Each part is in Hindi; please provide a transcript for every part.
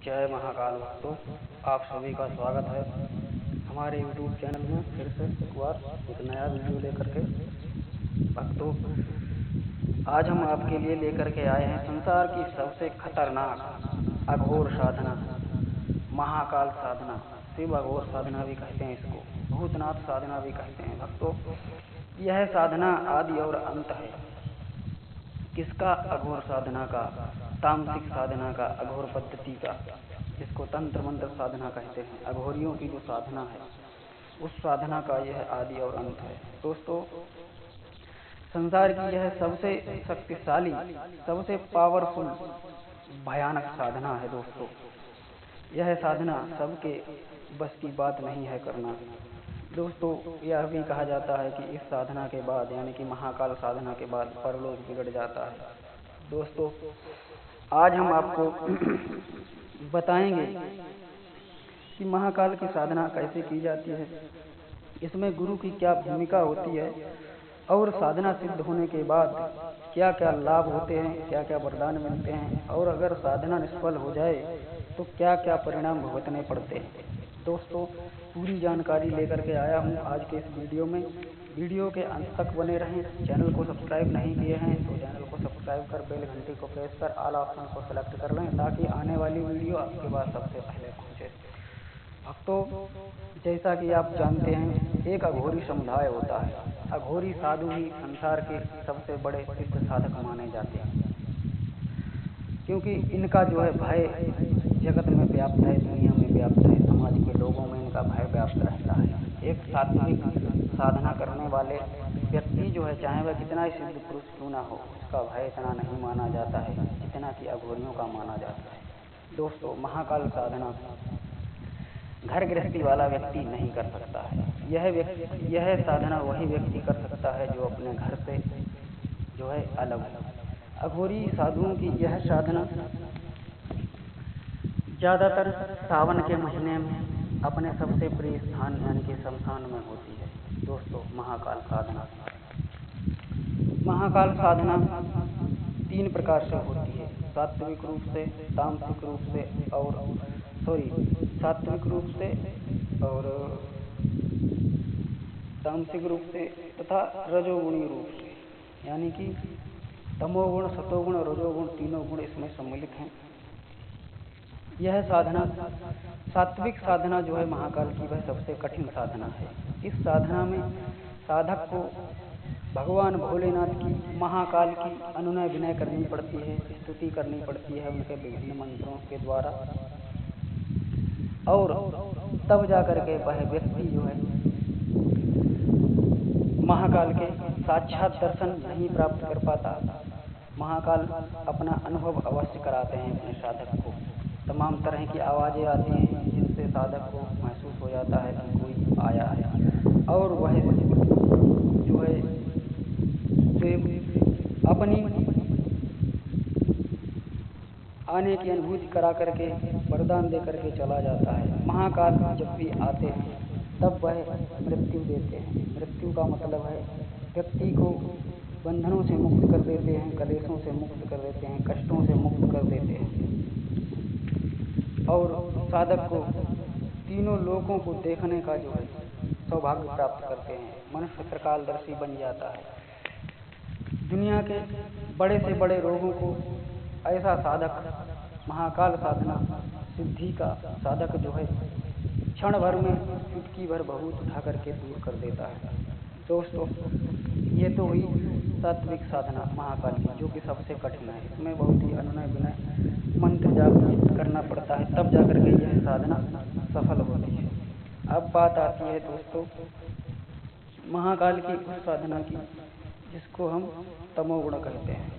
जय महाकाल भक्तों, आप सभी का स्वागत है हमारे यूट्यूब चैनल में। फिर से एक बार एक नया वीडियो लेकर के भक्तों, आज हम आपके लिए लेकर के आए हैं संसार की सबसे खतरनाक अघोर साधना, महाकाल साधना। शिव अघोर साधना भी कहते हैं इसको, भूतनाथ साधना भी कहते हैं भक्तों। यह साधना आदि और अंत है। किसका? अघोर साधना का, तामसिक साधना का, अघोर पद्धति का, जिसको तंत्र मंत्र साधना कहते हैं। अघोरियों की जो साधना है उस साधना का यह आदि और अंत है दोस्तों। संसार की यह सबसे शक्तिशाली, सबसे पावरफुल, भयानक साधना है दोस्तों। यह साधना सबके बस की बात नहीं है करना दोस्तों। यह भी कहा जाता है कि इस साधना के बाद, यानी कि महाकाल साधना के बाद, परलोक बिगड़ जाता है दोस्तों। आज हम आपको बताएंगे कि महाकाल की साधना कैसे की जाती है, इसमें गुरु की क्या भूमिका होती है, और साधना सिद्ध होने के बाद क्या क्या लाभ होते हैं, क्या क्या वरदान मिलते हैं, और अगर साधना निष्फल हो जाए तो क्या क्या परिणाम भुगतने पड़ते हैं दोस्तों। पूरी जानकारी लेकर के आया हूँ आज के इस वीडियो में। वीडियो के अंत तक बने रहें। चैनल को सब्सक्राइब नहीं किए हैं तो चैनल को सब्सक्राइब कर बेल घंटी को प्रेस कर ऑल ऑप्शन को सेलेक्ट कर लें, ताकि आने वाली वीडियो आपके पास सबसे पहले पहुँचे भक्तों। जैसा कि आप जानते हैं, एक अघोरी समुदाय होता है। अघोरी साधु ही संसार के सबसे बड़े सिद्ध साधक माने जाते हैं, क्योंकि इनका जो है भय जगत में व्याप्त है, दुनिया में व्याप्त है, समाज के लोगों में इनका भय व्याप्त रहता है। एक सात्विक साधना करने वाले व्यक्ति जो है, चाहे वह कितना ही सिद्ध पुरुष क्यों ना हो, उसका भय इतना नहीं माना जाता है जितना कि अघोरियों का माना जाता है दोस्तों। महाकाल साधना घर गृहस्थी वाला व्यक्ति नहीं कर सकता है। यह साधना वही व्यक्ति कर सकता है जो अपने घर से जो है अलग हो। अघोरी साधुओं की यह साधना ज़्यादातर सावन के महीने में अपने सबसे प्रिय स्थान यानी कि शमशान में होती है दोस्तों। महाकाल साधना 3 प्रकार से होती है, सात्विक रूप से, तामसिक रूप से, और सात्विक रूप से और तामसिक रूप से तथा रजोगुणी रूप से, यानी कि तमोगुण, सतोगुण, रजोगुण, तीनों गुण इसमें सम्मिलित हैं। यह साधना, सात्विक साधना जो है महाकाल की, वह सबसे कठिन साधना है। इस साधना में साधक को भगवान भोलेनाथ की, महाकाल की अनुनय विनय करनी पड़ती है, स्तुति करनी पड़ती है उनके विभिन्न मंत्रों के द्वारा, और तब जाकर के वह व्यक्ति जो है महाकाल के साक्षात दर्शन नहीं प्राप्त कर पाता। महाकाल अपना अनुभव अवश्य कराते हैं अपने साधक को। तमाम तरह की आवाज़ें आती हैं जिनसे साधक को महसूस हो जाता है कि कोई आया है, और वह जो है अपनी आने की अनुभूति करा करके वरदान दे करके चला जाता है। महाकाल जब भी आते हैं तब वह मृत्यु देते हैं। मृत्यु का मतलब है व्यक्ति को बंधनों से मुक्त कर देते हैं, कलेशों से मुक्त कर देते हैं, कष्टों से मुक्त कर देते हैं, और साधक को तीनों लोकों को देखने का जो है सौभाग्य प्राप्त करते हैं। मनुष्य त्रिकालदर्शी बन जाता है। दुनिया के बड़े से बड़े रोगों को ऐसा साधक, महाकाल साधना सिद्धि का साधक जो है क्षण भर में चुटकी भर भभूत उठा करके दूर कर देता है दोस्तों। ये तो हुई सात्विक साधना महाकाल की, जो कि सबसे कठिन है। इसमें बहुत ही अनुनय विनय, मंत्र जाप करना पड़ता है, तब जाकर के यह साधना सफल होती है। अब बात आती है दोस्तों महाकाल की उस साधना की जिसको हम तमोगुण कहते हैं।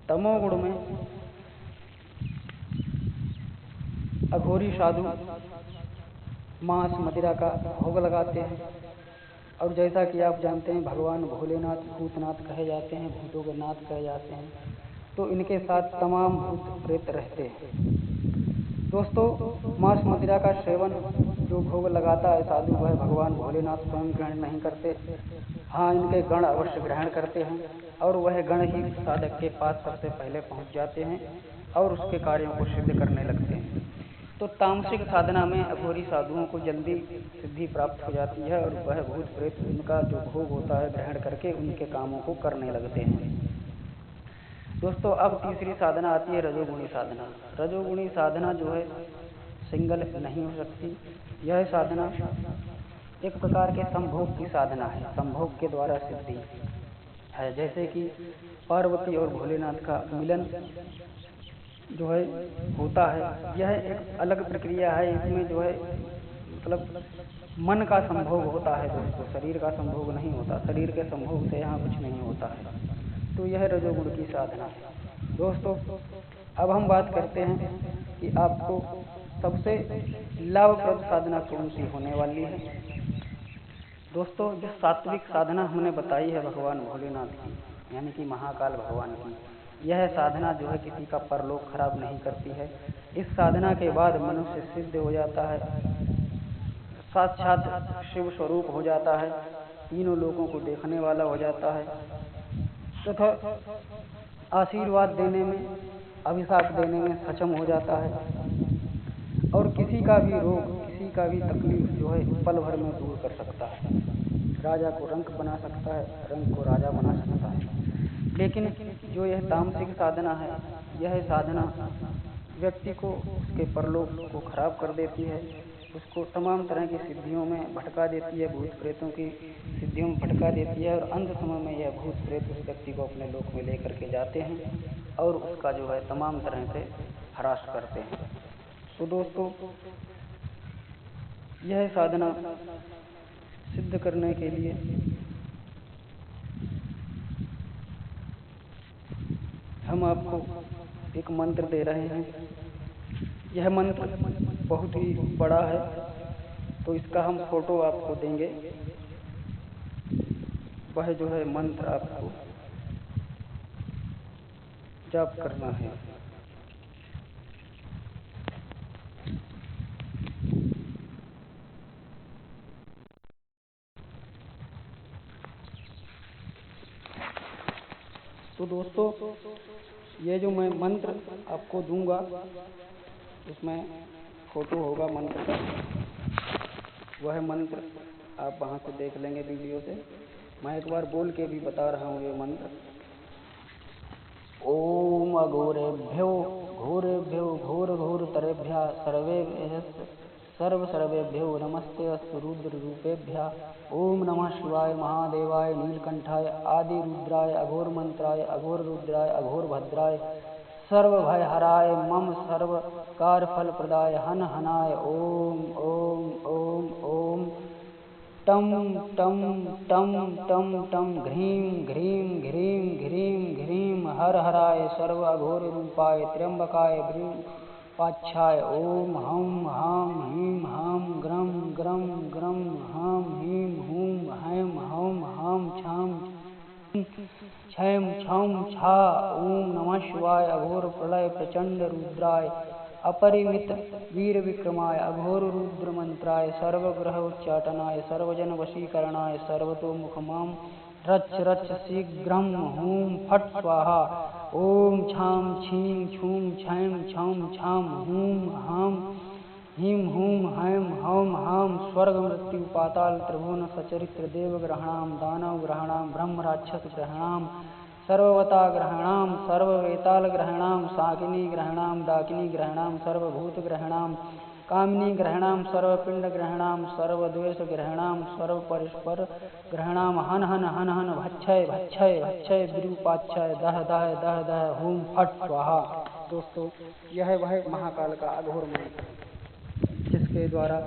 तमोगुण में अघोरी साधु मांस मदिरा का भोग लगाते हैं, और जैसा कि आप जानते हैं भगवान भोलेनाथ भूतनाथ कहे जाते हैं, भूतों के नाथ कहे जाते हैं, तो इनके साथ तमाम भूत प्रेत रहते हैं दोस्तों। मांस मदिरा का सेवन जो भोग लगाता है साधु, वह भगवान भोलेनाथ स्वयं ग्रहण नहीं करते। हाँ, इनके गण अवश्य ग्रहण करते हैं, और वह गण ही साधक के पास सबसे पहले पहुंच जाते हैं और उसके कार्यों को सिद्ध करने लगते हैं। तो तामसिक साधना में अघोरी साधुओं को जल्दी सिद्धि प्राप्त हो जाती है और वह भूत प्रेत उनका जो भोग होता है ग्रहण करके उनके कामों को करने लगते हैं। दोस्तों, अब तीसरी साधना आती है रजोगुणी साधना। रजोगुणी साधना जो है सिंगल नहीं हो सकती। यह साधना एक प्रकार के संभोग की साधना है, संभोग के द्वारा सिद्धि है। जैसे कि पार्वती और भोलेनाथ का मिलन जो है होता है, यह एक अलग प्रक्रिया है। इसमें जो है मतलब मन का संभोग होता है दोस्तों, शरीर का संभोग नहीं होता। शरीर के संभोग से यहाँ कुछ नहीं होता है। तो यह रजोगुण की साधना है। दोस्तों, अब हम बात करते हैं कि आपको सबसे लाभप्रद साधना कौन सी होने वाली है। दोस्तों, जो सात्विक साधना हमने बताई है भगवान भोलेनाथ की, यानी कि महाकाल भगवान की, यह साधना जो है किसी का परलोक खराब नहीं करती है। इस साधना के बाद मनुष्य सिद्ध हो जाता है, साक्षात शिव स्वरूप हो जाता है, तीनों लोगों को देखने वाला हो जाता है तथा आशीर्वाद देने में, अभिशाप देने में सक्षम हो जाता है और किसी का भी रोग, किसी का भी तकलीफ जो है पल भर में दूर कर सकता है। राजा को रंक बना सकता है, रंक को राजा बना सकता है। लेकिन जो यह तामसिक साधना है, यह साधना व्यक्ति को उसके परलोक को खराब कर देती है, उसको तमाम तरह की सिद्धियों में भटका देती है, भूत प्रेतों की सिद्धियों में भटका देती है और अंत समय में यह भूत प्रेत उस व्यक्ति को अपने लोक में लेकर के जाते हैं और उसका जो है तमाम तरह से हरास करते हैं। तो दोस्तों, यह साधना सिद्ध करने के लिए हम आपको एक मंत्र दे रहे हैं। यह मंत्र बहुत ही बड़ा है, तो इसका हम फोटो आपको देंगे। वह जो है मंत्र आपको जाप करना है। तो दोस्तों, ये जो मैं मंत्र आपको दूंगा, उसमें फोटो होगा मंत्र का। वह मंत्र आप वहाँ से देख लेंगे वीडियो से। मैं एक बार बोल के भी बता रहा हूँ ये मंत्र। ओम अघोरेभ्यो घोरेभ्यो घोर घोर तरेभ्यः सर्वेभ्यो नमस्ते अस्तु रुद्र रूपेभ्यः। ओम नमः शिवाय महादेवाय नीलकंठाय आदि रुद्राय अघोर मंत्राय अघोर रुद्राय अघोर भद्राय सर्व भय हराय मम सर्व कार फल प्रदाय हन हनाय ओम ओम ओम ओम टम टम टम टम टम घ्रीं घ्रीं घ्रीं घ्रीं घ्रीं हर हराय सर्व अघोर रूपाय त्र्यंबकाय पाच्छाय ओम हम हाम हीम हाम ग्रम ग्रम ग्रम हाम हीम हूम हैम हौम हाम छाम क्षम छौम छा। ओम नमः शिवाय अघोर प्रलय प्रचंड रुद्राय अपरिमित वीर विक्रमाय अघोर रुद्र मंत्राय सर्वग्रह उच्चाटनाय सर्वजन वशीकरणाय सर्वतोमुखमाम रच रच शीघ्रम हूम फट स्वाहा। ओम छाम छीं छूम छैम छौम छाम हूम हाम हीम हूम हैम हौम हाम स्वर्ग मृत्यु पाताल त्रिभुवन सचरित्र देव ग्रहणाम दानव ग्रहणाम ब्रह्म राक्षस ग्रहणाम सर्ववता ग्रहणाम सर्ववेताल ग्रहणाम साकिनी ग्रहणाम डाकिनी ग्रहणाम सर्वभूत ग्रहणाम कामिनी ग्रहणाम सर्वपिंड ग्रहणाम सर्वद्वेष ग्रहणाम सर्वपरस्पर ग्रहणाम हन हन हन हन भक्षय भक्षय भक्षय विरूपाक्षय दह दह दह दह हूम फट स्वाहा। दोस्तों, यह वह महाकाल का अघोर मंत्र जिसके द्वारा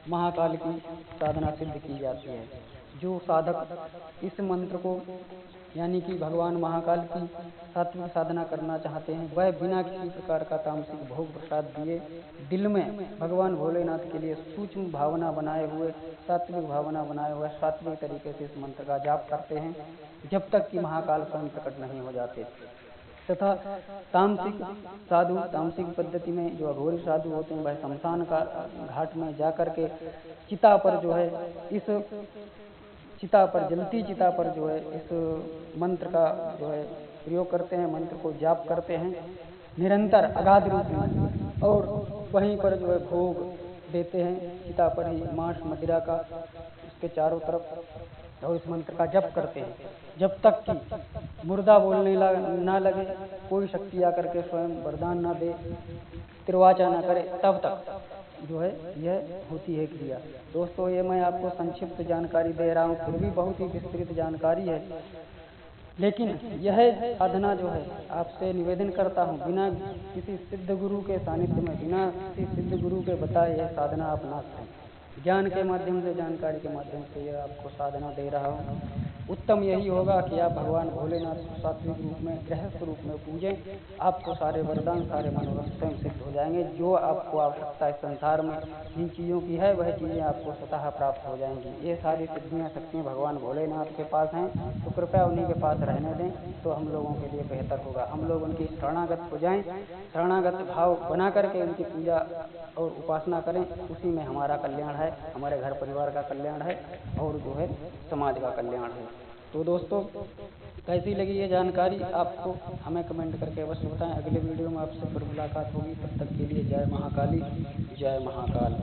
महाकाल की साधना सिद्ध की जाती है। जो साधक इस मंत्र को यानी कि भगवान महाकाल की सात्विक साधना करना चाहते हैं, वह बिना किसी प्रकार का तामसिक भोग प्रसाद दिए दिल में भगवान भोलेनाथ के लिए सूक्ष्म भावना बनाए हुए, सात्विक भावना बनाए हुए सात्विक तरीके से इस मंत्र का जाप करते हैं जब तक कि महाकाल स्वयं प्रकट नहीं हो जाते। तथा तामसिक साधु, तामसिक पद्धति में जो अघोरी साधु होते हैं, वह शमशान का घाट में जाकर के चिता पर जो है इस चिता पर, जलती चिता पर जो है इस मंत्र का जो है प्रयोग करते हैं, मंत्र को जाप करते हैं निरंतर अगाध रूप में। और वहीं पर जो है भोग देते हैं चिता पर ही मांस मदिरा का उसके चारों तरफ, और इस मंत्र का जप करते हैं जब तक कि मुर्दा बोलने ना लगे, कोई शक्ति आकर के स्वयं वरदान ना दे, तिरवाचा ना करे, तब तक जो है यह होती है क्रिया। दोस्तों ये मैं आपको संक्षिप्त जानकारी दे रहा हूँ, फिर भी बहुत ही विस्तृत जानकारी है, लेकिन यह साधना जो है आपसे निवेदन करता हूँ बिना किसी सिद्ध गुरु के सानिध्य में, बिना किसी सिद्ध गुरु के बताए यह साधना आप ना करें। ज्ञान के माध्यम से, जानकारी के माध्यम से यह आपको साधना दे रहा हूँ। उत्तम यही होगा कि आप भगवान भोलेनाथ को सात्विक रूप में, गृहस्थ रूप में पूजें, आपको सारे वरदान, सारे मनोरथ स्वयं सिद्ध हो जाएंगे। जो आपको आवश्यकता इस संसार में जिन चीज़ों की है वह चीज़ें आपको स्वतः प्राप्त हो जाएंगी। ये सारी सिद्धियाँ शक्तियाँ भगवान भोलेनाथ के पास हैं, तो कृपया उन्हीं के पास रहने दें, तो हम लोगों के लिए बेहतर होगा। हम लोग उनकी शरणागत हो जाएं, शरणागत भाव बना करके उनकी पूजा और उपासना करें, उसी में हमारा कल्याण है, हमारे घर परिवार का कल्याण है और जो है समाज का कल्याण है। तो दोस्तों कैसी लगी ये जानकारी आपको हमें कमेंट करके अवश्य बताएं। अगले वीडियो में आपसे फिर मुलाकात होगी, तब तक के लिए जय महाकाली, जय महाकाल।